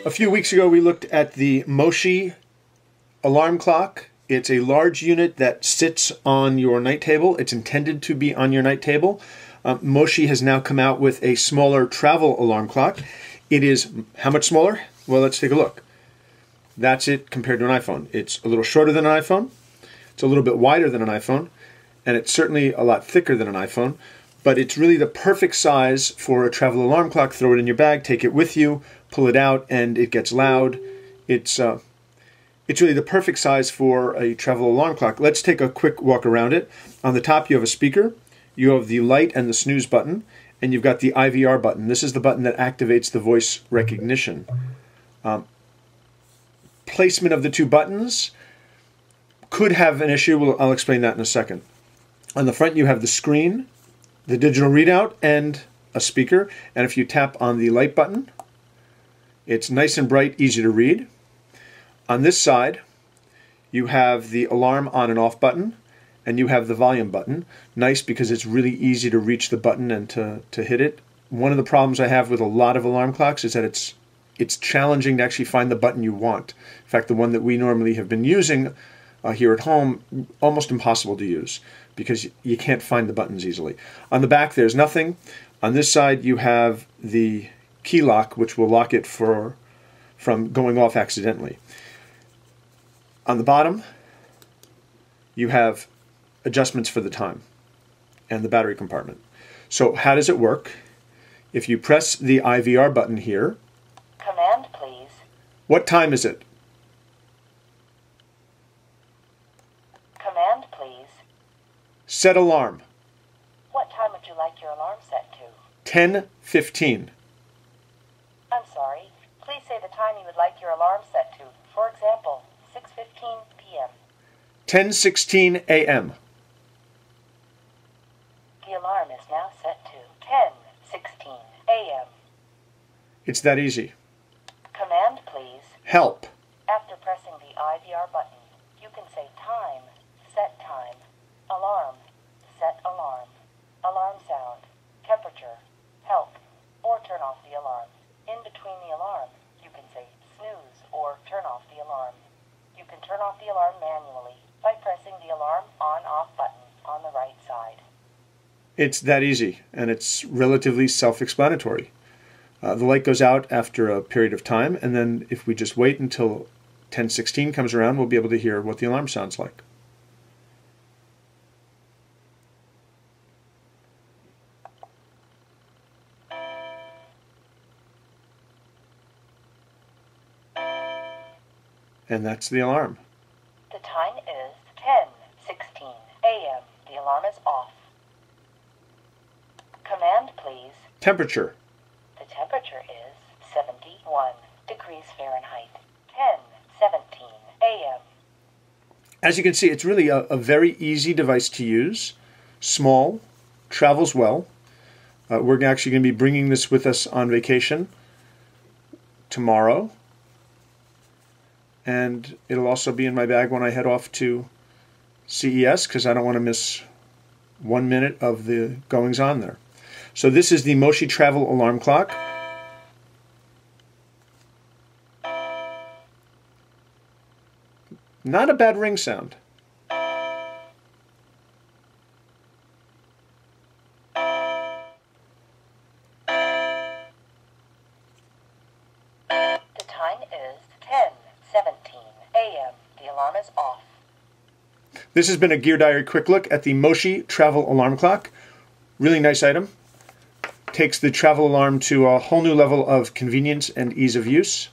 A few weeks ago we looked at the Moshi alarm clock. It's a large unit that sits on your night table. It's intended to be on your night table. Moshi has now come out with a smaller travel alarm clock. It is how much smaller? Well, let's take a look. That's it compared to an iPhone. It's a little shorter than an iPhone. It's a little bit wider than an iPhone. And it's certainly a lot thicker than an iPhone. But it's really the perfect size for a travel alarm clock. Throw it in your bag, take it with you, pull it out, and it gets loud. It's really the perfect size for a travel alarm clock. Let's take a quick walk around it. On the top, you have a speaker. You have the light and the snooze button, and you've got the IVR button. This is the button that activates the voice recognition. Placement of the two buttons could have an issue. I'll explain that in a second. On the front, you have the screen, the digital readout, and a speaker. And if you tap on the light button, it's nice and bright, easy to read. On this side, you have the alarm on and off button, and you have the volume button. Nice because it's really easy to reach the button and to hit it. One of the problems I have with a lot of alarm clocks is that it's challenging to actually find the button you want. In fact, the one that we normally have been using here at home, almost impossible to use because you can't find the buttons easily. On the back, there's nothing. On this side, you have the key lock, which will lock it from going off accidentally. On the bottom, you have adjustments for the time and the battery compartment. So how does it work? If you press the IVR button here, command please. What time is it? Command please. Set alarm. What time would you like your alarm set to? 10:15. I'm sorry. Please say the time you would like your alarm set to. For example, 6:15 p.m. 10:16 a.m. The alarm is now set to 10:16 a.m. It's that easy. Command please. Help. After pressing the IVR button, you can say time, set time, alarm, set alarm, alarm sound, temperature, help, or turn off the alarm. In between the alarm, you can say snooze or turn off the alarm. You can turn off the alarm manually by pressing the alarm on-off button on the right side. It's that easy, and it's relatively self-explanatory. The light goes out after a period of time, and then if we just wait until 10:16 comes around, we'll be able to hear what the alarm sounds like. And that's the alarm. The time is 10:16 a.m. The alarm is off. Command please. Temperature. The temperature is 71 degrees Fahrenheit. 10:17 a.m. As you can see, it's really a very easy device to use. Small, travels well. We're actually going to be bringing this with us on vacation tomorrow. And it'll also be in my bag when I head off to CES because I don't want to miss 1 minute of the goings-on there. So this is the Moshi Travel Alarm Clock. Not a bad ring sound. The time is 10:17 a.m. The alarm is off. This has been a Gear Diary quick look at the Moshi Travel Alarm Clock. Really nice item. Takes the travel alarm to a whole new level of convenience and ease of use.